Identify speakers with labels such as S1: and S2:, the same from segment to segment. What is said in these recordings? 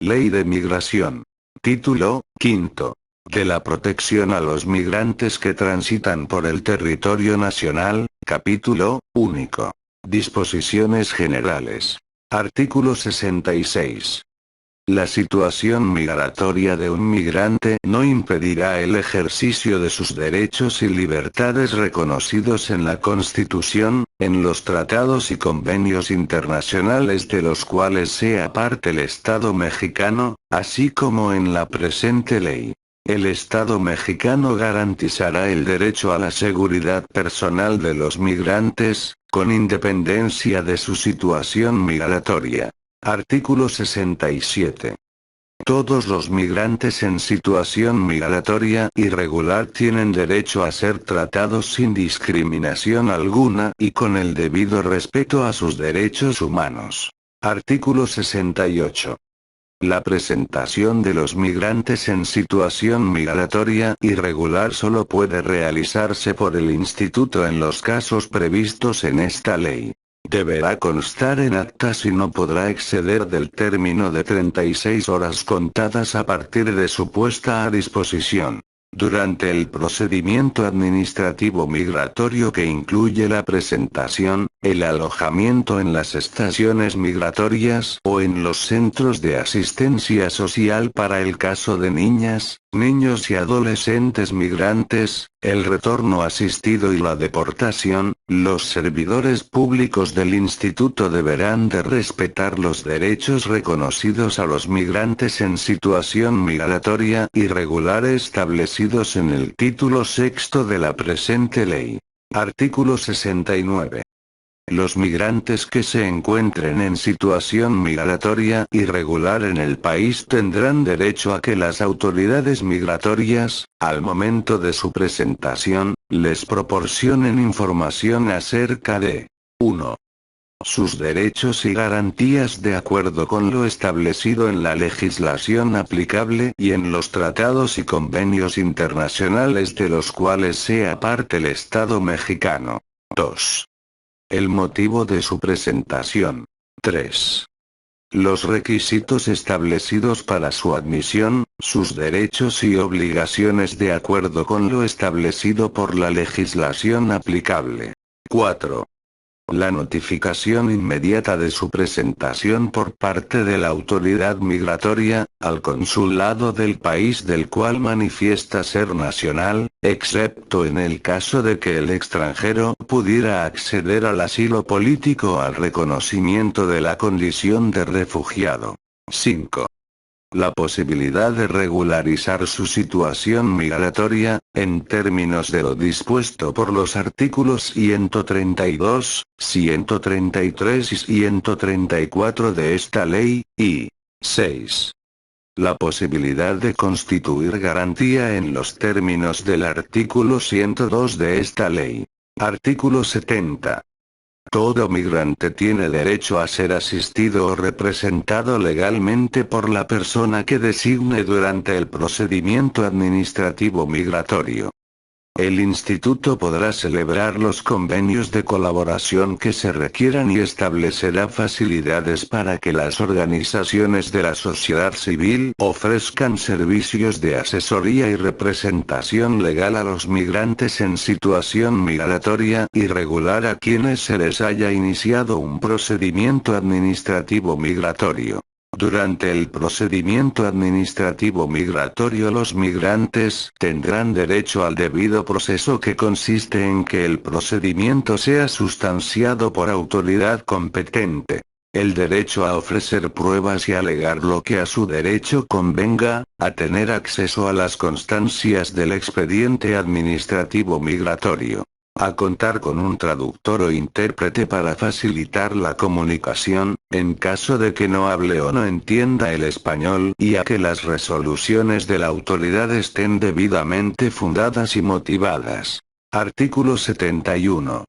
S1: Ley de Migración. Título V. De la protección a los migrantes que transitan por el territorio nacional, capítulo único. Disposiciones generales. Artículo 66. La situación migratoria de un migrante no impedirá el ejercicio de sus derechos y libertades reconocidos en la Constitución, en los tratados y convenios internacionales de los cuales sea parte el Estado mexicano, así como en la presente ley. El Estado mexicano garantizará el derecho a la seguridad personal de los migrantes, con independencia de su situación migratoria. Artículo 67. Todos los migrantes en situación migratoria irregular tienen derecho a ser tratados sin discriminación alguna y con el debido respeto a sus derechos humanos. Artículo 68. La presentación de los migrantes en situación migratoria irregular solo puede realizarse por el Instituto en los casos previstos en esta ley. Deberá constar en actas y no podrá exceder del término de 36 horas contadas a partir de su puesta a disposición. Durante el procedimiento administrativo migratorio que incluye la presentación, el alojamiento en las estaciones migratorias o en los centros de asistencia social para el caso de niñas, niños y adolescentes migrantes, el retorno asistido y la deportación, los servidores públicos del instituto deberán de respetar los derechos reconocidos a los migrantes en situación migratoria irregular establecidos en el título sexto de la presente ley. Artículo 69. Los migrantes que se encuentren en situación migratoria irregular en el país tendrán derecho a que las autoridades migratorias, al momento de su presentación, les proporcionen información acerca de 1. Sus derechos y garantías de acuerdo con lo establecido en la legislación aplicable y en los tratados y convenios internacionales de los cuales sea parte el Estado mexicano. 2. El motivo de su presentación. 3. Los requisitos establecidos para su admisión, sus derechos y obligaciones de acuerdo con lo establecido por la legislación aplicable. 4. La notificación inmediata de su presentación por parte de la autoridad migratoria, al consulado del país del cual manifiesta ser nacional, excepto en el caso de que el extranjero pudiera acceder al asilo político o al reconocimiento de la condición de refugiado. 5. La posibilidad de regularizar su situación migratoria, en términos de lo dispuesto por los artículos 132, 133 y 134 de esta ley, y 6. La posibilidad de constituir garantía en los términos del artículo 102 de esta ley. Artículo 70. Todo migrante tiene derecho a ser asistido o representado legalmente por la persona que designe durante el procedimiento administrativo migratorio. El instituto podrá celebrar los convenios de colaboración que se requieran y establecerá facilidades para que las organizaciones de la sociedad civil ofrezcan servicios de asesoría y representación legal a los migrantes en situación migratoria irregular a quienes se les haya iniciado un procedimiento administrativo migratorio. Durante el procedimiento administrativo migratorio los migrantes tendrán derecho al debido proceso que consiste en que el procedimiento sea sustanciado por autoridad competente. El derecho a ofrecer pruebas y alegar lo que a su derecho convenga, a tener acceso a las constancias del expediente administrativo migratorio, a contar con un traductor o intérprete para facilitar la comunicación, en caso de que no hable o no entienda el español, y a que las resoluciones de la autoridad estén debidamente fundadas y motivadas. Artículo 71.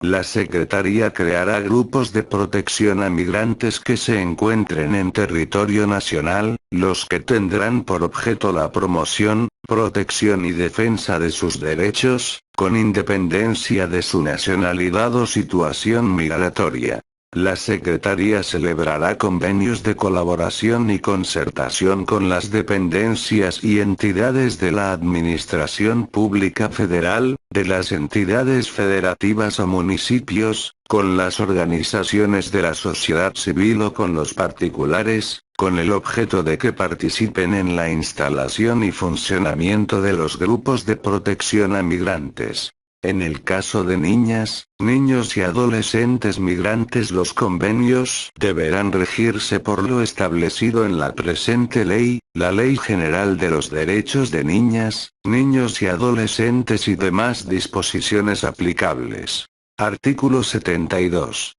S1: La Secretaría creará grupos de protección a migrantes que se encuentren en territorio nacional, los que tendrán por objeto la promoción, protección y defensa de sus derechos, con independencia de su nacionalidad o situación migratoria. La Secretaría celebrará convenios de colaboración y concertación con las dependencias y entidades de la Administración Pública Federal, de las entidades federativas o municipios, con las organizaciones de la sociedad civil o con los particulares, con el objeto de que participen en la instalación y funcionamiento de los grupos de protección a migrantes. En el caso de niñas, niños y adolescentes migrantes, los convenios deberán regirse por lo establecido en la presente ley, la Ley General de los Derechos de Niñas, Niños y Adolescentes y demás disposiciones aplicables. Artículo 72.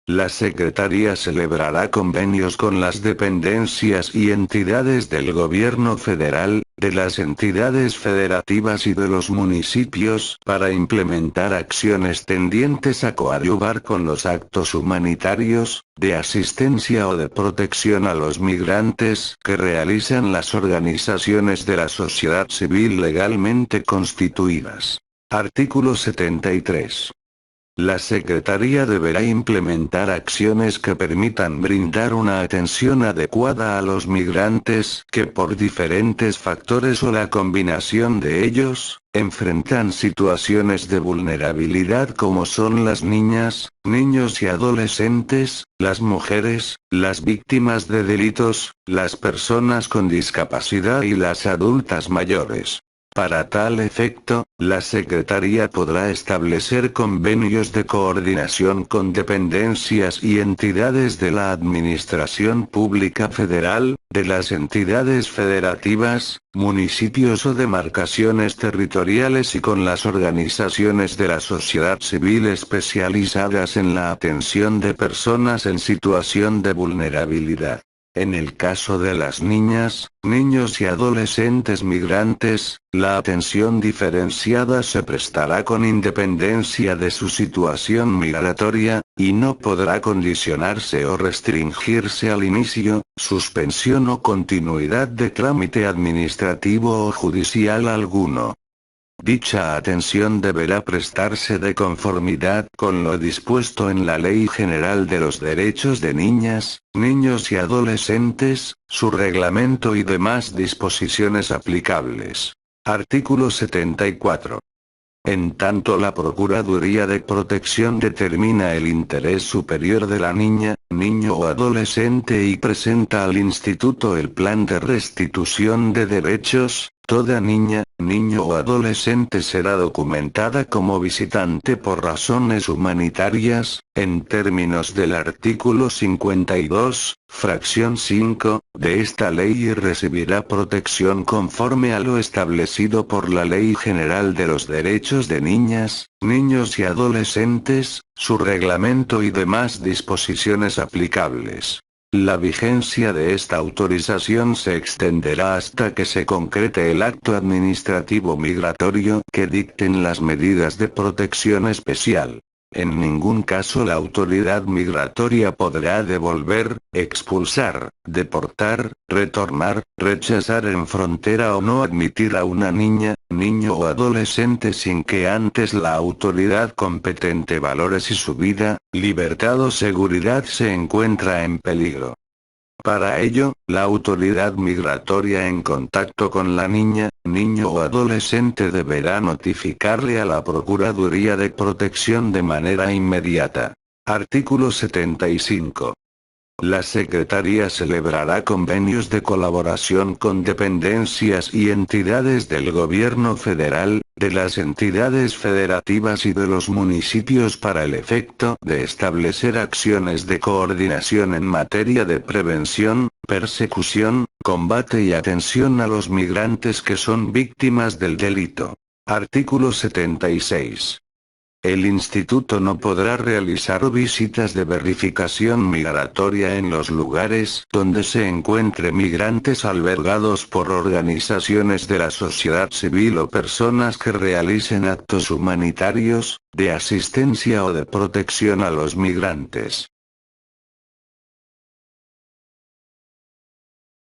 S1: La Secretaría celebrará convenios con las dependencias y entidades del Gobierno Federal, de las entidades federativas y de los municipios para implementar acciones tendientes a coadyuvar con los actos humanitarios, de asistencia o de protección a los migrantes que realizan las organizaciones de la sociedad civil legalmente constituidas. Artículo 73. La Secretaría deberá implementar acciones que permitan brindar una atención adecuada a los migrantes que por diferentes factores o la combinación de ellos, enfrentan situaciones de vulnerabilidad como son las niñas, niños y adolescentes, las mujeres, las víctimas de delitos, las personas con discapacidad y las adultas mayores. Para tal efecto, la Secretaría podrá establecer convenios de coordinación con dependencias y entidades de la Administración Pública Federal, de las entidades federativas, municipios o demarcaciones territoriales y con las organizaciones de la sociedad civil especializadas en la atención de personas en situación de vulnerabilidad. En el caso de las niñas, niños y adolescentes migrantes, la atención diferenciada se prestará con independencia de su situación migratoria, y no podrá condicionarse o restringirse al inicio, suspensión o continuidad de trámite administrativo o judicial alguno. Dicha atención deberá prestarse de conformidad con lo dispuesto en la Ley General de los Derechos de Niñas, Niños y Adolescentes, su reglamento y demás disposiciones aplicables. Artículo 74. En tanto la Procuraduría de Protección determina el interés superior de la niña, niño o adolescente y presenta al Instituto el plan de restitución de derechos, toda niña, niño o adolescente será documentada como visitante por razones humanitarias, en términos del artículo 52, fracción 5, de esta ley y recibirá protección conforme a lo establecido por la Ley General de los Derechos de Niñas, Niños y Adolescentes, su reglamento y demás disposiciones aplicables. La vigencia de esta autorización se extenderá hasta que se concrete el acto administrativo migratorio que dicten las medidas de protección especial. En ningún caso la autoridad migratoria podrá devolver, expulsar, deportar, retornar, rechazar en frontera o no admitir a una niña, niño o adolescente sin que antes la autoridad competente valore si su vida, libertad o seguridad se encuentra en peligro. Para ello, la autoridad migratoria en contacto con la niña, niño o adolescente deberá notificarle a la Procuraduría de Protección de manera inmediata. Artículo 75. La Secretaría celebrará convenios de colaboración con dependencias y entidades del Gobierno Federal, de las entidades federativas y de los municipios para el efecto de establecer acciones de coordinación en materia de prevención, persecución, combate y atención a los migrantes que son víctimas del delito. Artículo 76. El Instituto no podrá realizar visitas de verificación migratoria en los lugares donde se encuentre migrantes albergados por organizaciones de la sociedad civil o personas que realicen actos humanitarios, de asistencia o de protección a los migrantes.